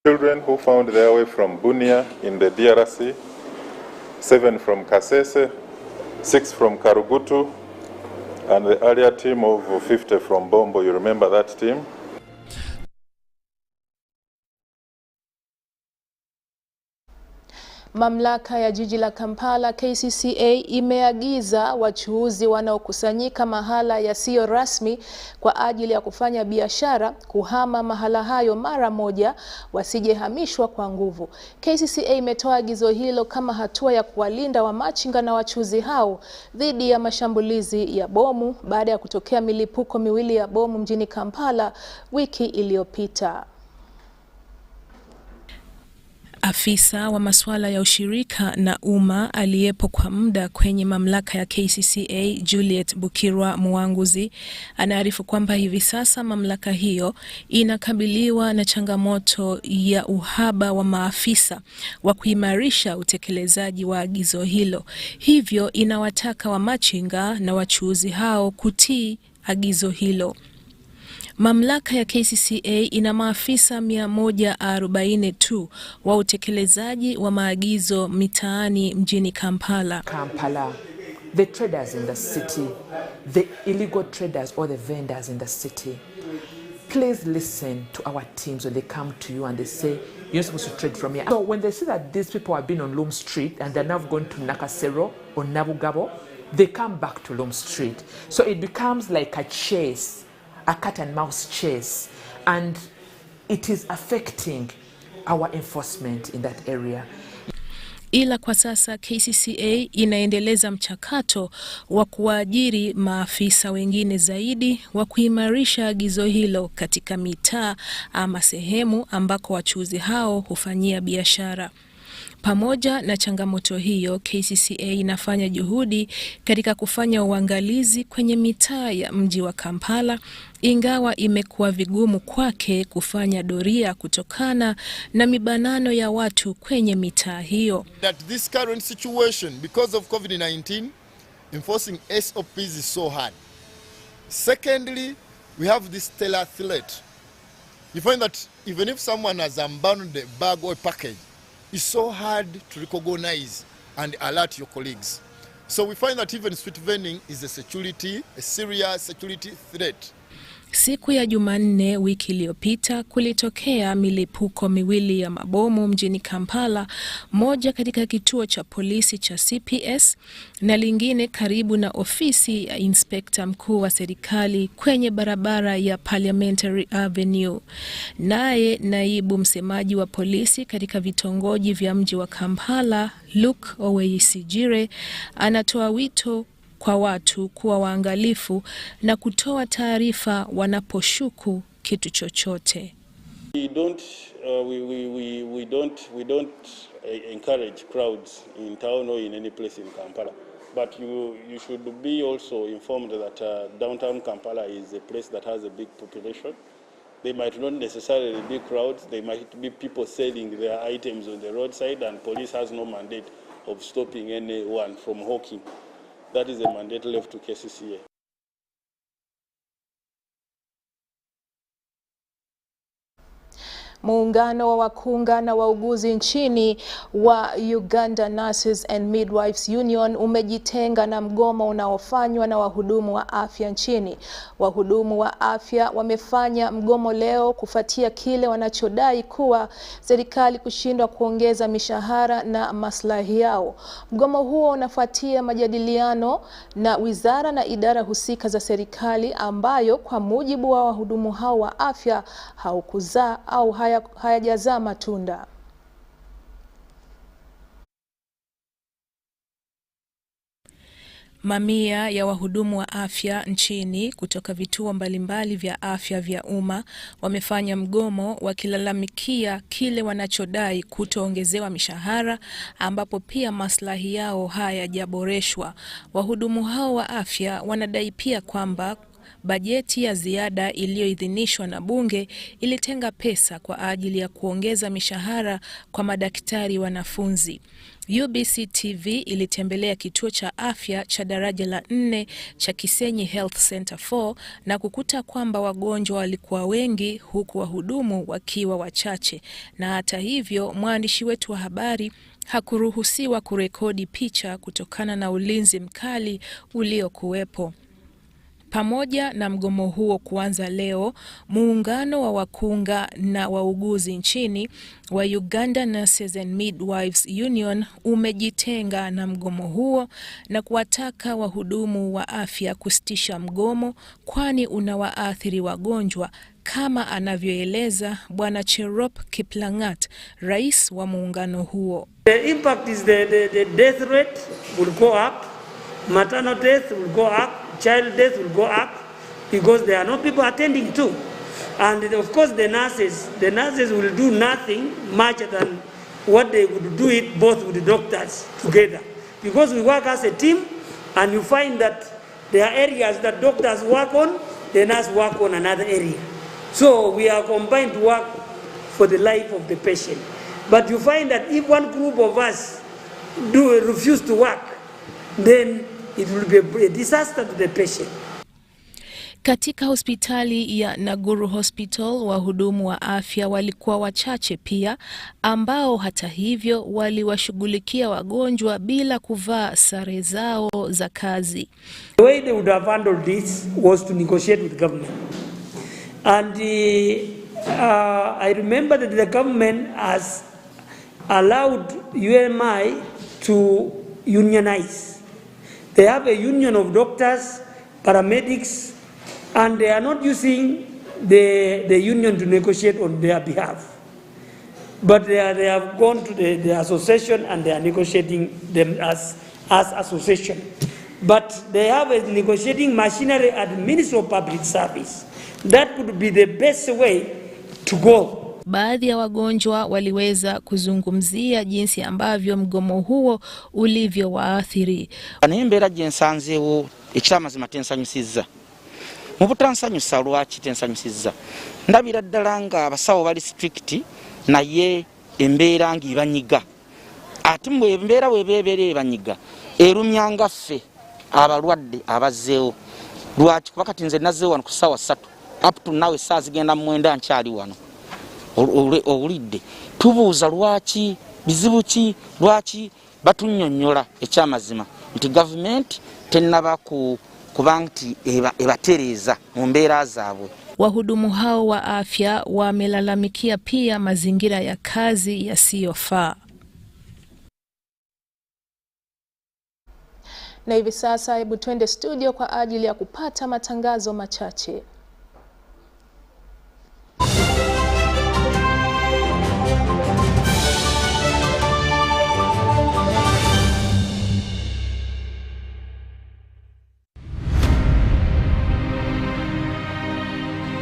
Children who found their way from Bunia in the DRC, 7 from Kasese, 6 from Karugutu, and the earlier team of 50 from Bombo. You remember that team? Mamlaka ya jiji la Kampala KCCA imeagiza wachuuzi wanaokusanyika mahala yasiyo rasmi kwa ajili ya kufanya biashara kuhama mahala hayo mara moja, wasijehamishwa kwa nguvu. KCCA imetoa agizo hilo kama hatua ya kuwalinda wamachinga na wachuuzi hao dhidi ya mashambulizi ya bomu baada ya kutokea milipuko miwili ya bomu mjini Kampala wiki iliyopita. Afisa wa masuala ya ushirika na umma aliyepo kwa muda kwenye mamlaka ya KCCA, Juliet Bukirwa Mwanguzi, anaarifu kwamba hivi sasa mamlaka hiyo inakabiliwa na changamoto ya uhaba wa maafisa wa kuimarisha utekelezaji wa agizo hilo. Hivyo inawataka wamachinga na wachuuzi hao kutii agizo hilo. Mamlaka ya KCCA ina maafisa 140 tu wa utekelezaji wa maagizo mitaani mjini Kampala. The traders in the city, the illegal traders or the vendors in the city, please listen to our teams when they come to you and they say, you're supposed to trade from here. So when they see that these people have been on Loom Street and they're now going to Nakasero or Nabugabo, they come back to Loom Street. So it becomes like a chase, a cat and mouse chase, and it is affecting our enforcement in that area. Ila kwa sasa KCCA inaendeleza mchakato wa kuajiri maafisa wengine zaidi wa kuimarisha agizo hilo katika mitaa ama sehemu ambako wachuuzi hao hufanyia biashara. Pamoja na changamoto hiyo, KCCA inafanya juhudi katika kufanya uangalizi kwenye mitaa ya mji wa Kampala, ingawa imekuwa vigumu kwake kufanya doria kutokana na mibanano ya watu kwenye mitaa hiyo. That this current situation, because of COVID-19, enforcing SOPs is so hard. Secondly, we have this stellar threat. You find that even if someone has abandoned a bag or a package, it's so hard to recognize and alert your colleagues. So we find that even street vending is a serious security threat. Siku ya Jumanne wiki iliyopita kulitokea milipuko miwili ya mabomu mjini Kampala, moja katika kituo cha polisi cha CPS na lingine karibu na ofisi ya inspekta mkuu wa serikali kwenye barabara ya Parliamentary Avenue. Naye naibu msemaji wa polisi katika vitongoji vya mji wa Kampala, Luke Oweyisigire, anatoa wito kwa watu kuwa waangalifu na kutoa taarifa wanaposhuku kitu chochote. We don't encourage crowds in town or in any place in Kampala, but you should be also informed that downtown Kampala is a place that has a big population. They might not necessarily be crowds, they might be people selling their items on the roadside, and police has no mandate of stopping anyone from hawking. That is a mandate left to KCCA. Muungano wa wakunga na wauguzi nchini wa Uganda Nurses and Midwives Union umejitenga na mgomo unaofanywa na wahudumu wa afya nchini. Wahudumu wa afya wamefanya mgomo leo kufuatia kile wanachodai kuwa serikali kushindwa kuongeza mishahara na maslahi yao. Mgomo huo unafuatia majadiliano na wizara na idara husika za serikali ambayo kwa mujibu wa wahudumu hao wa afya haukuzaa au hayajazaa matunda. Mamia ya wahudumu wa afya nchini kutoka vituo mbalimbali vya afya vya umma wamefanya mgomo wakilalamikia kile wanachodai kutoongezewa mishahara, ambapo pia maslahi yao hayajaboreshwa. Wahudumu hao wa afya wanadai pia kwamba bajeti ya ziada iliyoidhinishwa na bunge ilitenga pesa kwa ajili ya kuongeza mishahara kwa madaktari wanafunzi. UBC TV ilitembelea kituo cha afya cha daraja la 4 cha Kisenyi Health Center 4 na kukuta kwamba wagonjwa walikuwa wengi huku wahudumu wakiwa wachache, na hata hivyo mwandishi wetu wa habari hakuruhusiwa kurekodi picha kutokana na ulinzi mkali uliokuwepo. Pamoja na mgomo huo kuanza leo, muungano wa wakunga na wauguzi nchini wa Uganda Nurses and Midwives Union umejitenga na mgomo huo na kuwataka wahudumu wa afya kusitisha mgomo, kwani unawaathiri wagonjwa, kama anavyoeleza Bwana Cherop Kiplangat, rais wa muungano huo. The impact is the death rate will go up, maternal death will go up, child death will go up, because there are no people attending to. And of course the nurses will do nothing much than what they would do it both with the doctors together. Because we work as a team, and you find that there are areas that doctors work on, the nurses work on another area. So we are combined to work for the life of the patient. But you find that if one group of us refuse to work, then it will be a disaster to the patient. Katika hospitali ya Naguru Hospital, wahudumu wa afya walikuwa wachache pia, ambao hata hivyo waliwashughulikia wagonjwa bila kuvaa sare zao za kazi. The way they would have handled this was to negotiate with government. And I remember that the government has allowed UMI to unionize. They have a union of doctors, paramedics, and they are not using the union to negotiate on their behalf. But they have gone to the association and they are negotiating them as association. But they have a negotiating machinery at the Ministry of Public Service. That would be the best way to go. Baadhi ya wagonjwa waliweza kuzungumzia jinsi ambavyo mgomo huo ulivyowaathiri. Anembera jensanzewo ekyamazima tensanyusiza. Mu butansanyusa lwaki tensanyusiza. Ndabira ddala nga abasawo bali strict naye embeera ng'ebanyiga. Ati mwe embeera webeebere ebanyiga erumyanga ffe abalwadde abazzeewo. Lwaki kuba kati nze nazzeewo wano ku ssaawa 3 up to now essaawa zigenda 9 nkyali wano. Olidde tubuuza lwaki, bizibu ki, lwaki batunnyonnyola ekyamazima nti government tennaba kuba nti ebatereeza mu mbeera zaabwe. Wahudumu hao wa afya wamelalamikia pia mazingira ya kazi yasiyofaa. Na hivi sasa hebu twende studio kwa ajili ya kupata matangazo machache.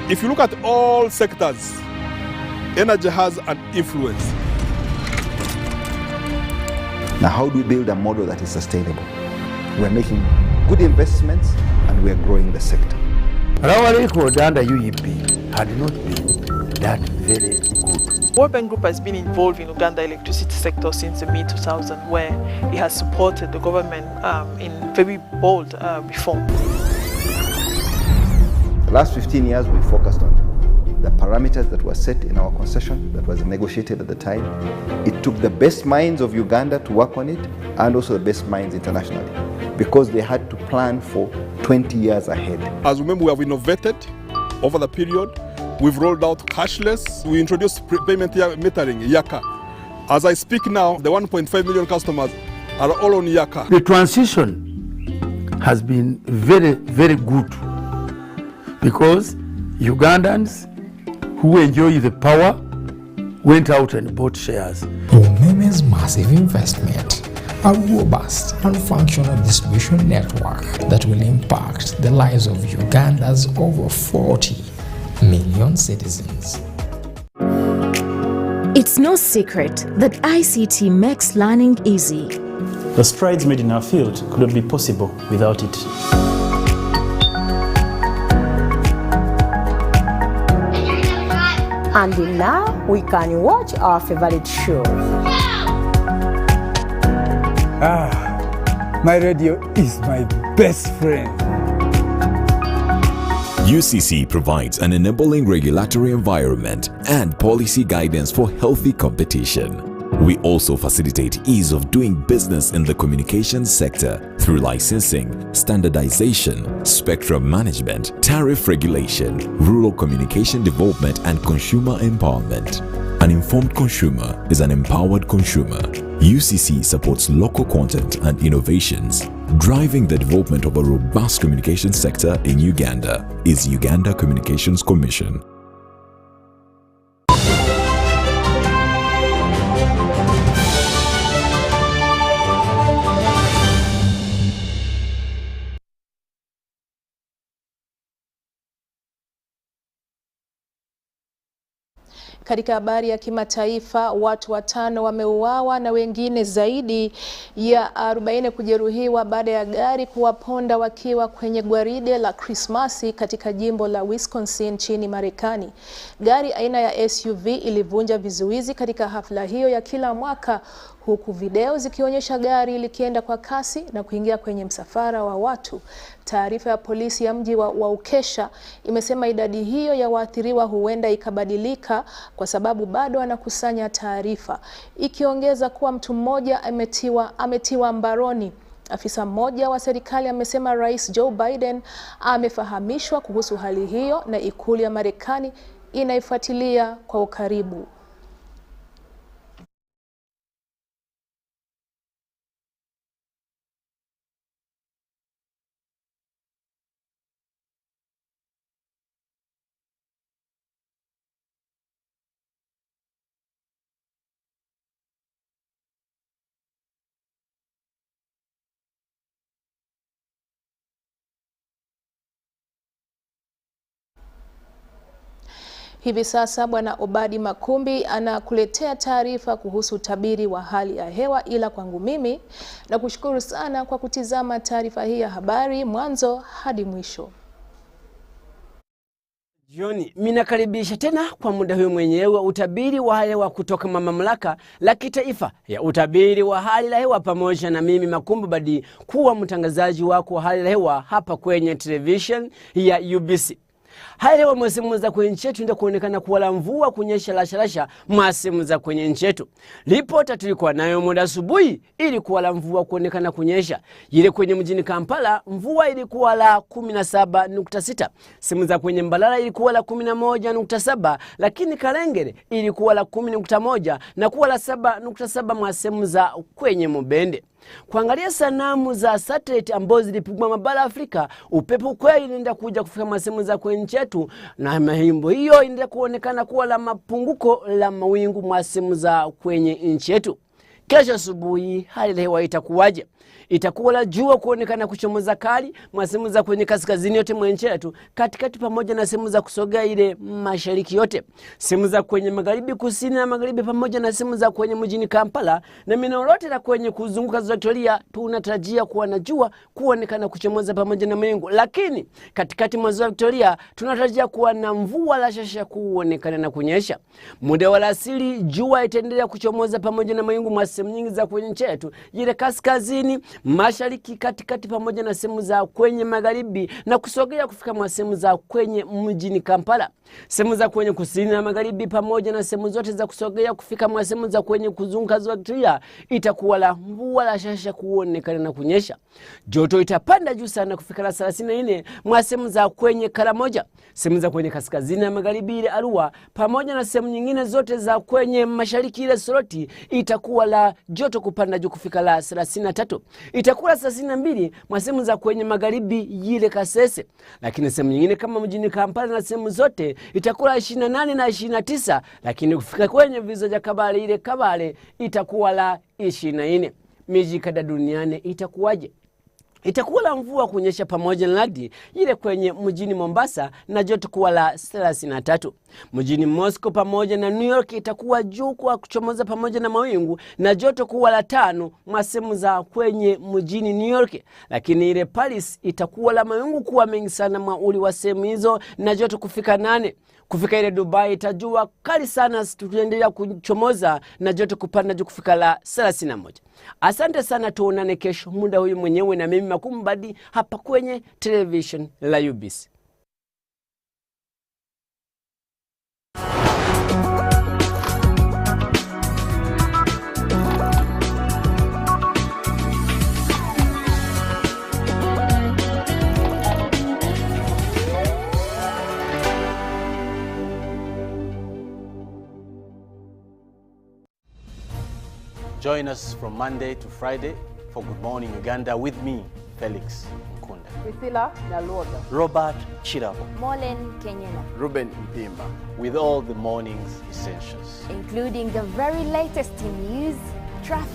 If you look at all sectors, energy has an influence. Now, how do we build a model that is sustainable? We're making good investments and we're growing the sector. Our record under UEP had not been that very good. World Bank Group has been involved in Uganda electricity sector since the mid-2000s, where it has supported the government in very bold reform. The last 15 years we focused on the parameters that were set in our concession that was negotiated at the time. It took the best minds of Uganda to work on it and also the best minds internationally, because they had to plan for 20 years ahead. As remember, we have innovated over the period. We've rolled out cashless. We introduced payment metering, Yaka. As I speak now, the 1.5 million customers are all on Yaka. The transition has been very, very good, because Ugandans who enjoy the power went out and bought shares. Umeme's massive investment, a robust and functional distribution network that will impact the lives of Uganda's over 40 million citizens. It's no secret that ICT makes learning easy. The strides made in our field could not be possible without it. And now we can watch our favorite show. My radio is my best friend. UCC provides an enabling regulatory environment and policy guidance for healthy competition. We also facilitate ease of doing business in the communications sector through licensing, standardization, spectrum management, tariff regulation, rural communication development, and consumer empowerment. An informed consumer is an empowered consumer. UCC supports local content and innovations. Driving the development of a robust communication sector in Uganda is Uganda Communications Commission. Katika habari ya kimataifa, watu 5 wameuawa na wengine zaidi ya 40 kujeruhiwa baada ya gari kuwaponda wakiwa kwenye gwaride la Krismasi katika jimbo la Wisconsin nchini Marekani. Gari aina ya SUV ilivunja vizuizi katika hafla hiyo ya kila mwaka, huku video zikionyesha gari likienda kwa kasi na kuingia kwenye msafara wa watu. Taarifa ya polisi ya mji wa Ukesha imesema idadi hiyo ya waathiriwa huenda ikabadilika kwa sababu bado anakusanya taarifa, ikiongeza kuwa mtu mmoja ametiwa mbaroni. Afisa mmoja wa serikali amesema Rais Joe Biden amefahamishwa kuhusu hali hiyo na ikulu ya Marekani inaifuatilia kwa ukaribu. Hivi sasa Bwana Obadi Makumbi anakuletea taarifa kuhusu utabiri wa hali ya hewa, ila kwangu mimi na kushukuru sana kwa kutizama taarifa hii ya habari mwanzo hadi mwisho. Jioni, minakaribisha tena kwa muda huyu mwenyewe utabiri wa hali ya hewa kutoka mamlaka la kitaifa ya utabiri wa hali ya hewa, pamoja na mimi Makumbi Badi kuwa mtangazaji wako wa hali ya hewa hapa kwenye television ya UBC. Hali ya hewa mwasimu za kwenye nchi yetu ndio kuonekana kuwa la mvua kunyesha lasha mwasimu za kwenye nchi yetu. Ripota tulikuwa nayo muda asubuhi ilikuwa la mvua kuonekana kunyesha. Ile kwenye mjini Kampala mvua ilikuwa la 17.6. Simu za kwenye Mbalala ilikuwa la 11.7, lakini Karengere ilikuwa la 10.1 na kuwa la 7.7 mwasimu za kwenye Mubende. Kuangalia sanamu za satellite ambazo zilipigwa mabara Afrika, upepo kweli inaenda kuja kufika masehemu za kwenye nchi yetu, na mahimbo hiyo inaenda kuonekana kuwa la mapunguko la mawingu masehemu za kwenye nchi yetu. Kesho asubuhi hali ya hewa itakuwaje? Itakuwa la jua kuonekana kuchomoza kali masehemu za kwenye kaskazini yote mwa nchi yetu, katikati pamoja na sehemu za kusogea ile mashariki yote. Sehemu za kwenye magharibi, kusini na magharibi pamoja na sehemu za kwenye mjini Kampala na maeneo yote la kwenye kuzunguka Ziwa Victoria tunatarajia kuwa na jua kuonekana kuchomoza pamoja na mawingu. Lakini katikati mwa Ziwa Victoria tunatarajia kuwa na mvua la shasha kuonekana na kunyesha. Muda wa alasiri jua itaendelea kuchomoza pamoja na mawingu mwa sehemu nyingi za kwenye nchi yetu, ile kaskazini, mashariki, katikati pamoja na sehemu za kwenye magharibi na kusogea kufika mwa sehemu za kwenye mjini Kampala. Sehemu za kwenye kusini na magharibi pamoja na sehemu zote za kusogea kufika mwa sehemu za kwenye kuzunguka Ziwa Victoria itakuwa la mvua la shasha kuonekana na kunyesha. Joto itapanda juu sana kufika la 34 mwa sehemu za kwenye Karamoja. Sehemu za kwenye kaskazini na magharibi ile Arua pamoja na sehemu nyingine zote za kwenye mashariki ile Soroti itakuwa la joto kupanda juu kufika la 33. Itakuwa 32 mwa sehemu za kwenye magharibi ile Kasese. Lakini sehemu nyingine kama mjini Kampala na sehemu zote itakuwa 28 na 29, lakini kufika kwenye vizo vya Kabale ile Kabale itakuwa la 24. Miji kada duniani itakuwaje? Itakuwa la mvua kunyesha pamoja na radi ile kwenye mjini Mombasa na joto kuwa la 33. Mjini Moscow pamoja na New York itakuwa juu kwa kuchomoza pamoja na mawingu na joto kuwa la 5 masehemu za kwenye mjini New York. Lakini ile Paris itakuwa la mawingu kuwa mengi sana mauli wa sehemu hizo na joto kufika 8. Kufika ile Dubai itajua kali sana, tutaendelea kuchomoza na joto kupanda juu kufika la 31. Asante sana, tuonane kesho muda huyu mwenyewe na mimi Makumbadi hapa kwenye television la UBC. Join us from Monday to Friday for Good Morning Uganda with me, Felix Nkunda. Priscilla Naluoga. Robert Chirabo. Molen Kenyana. Ruben Mpimba. With all the morning's essentials. Including the very latest in news, traffic,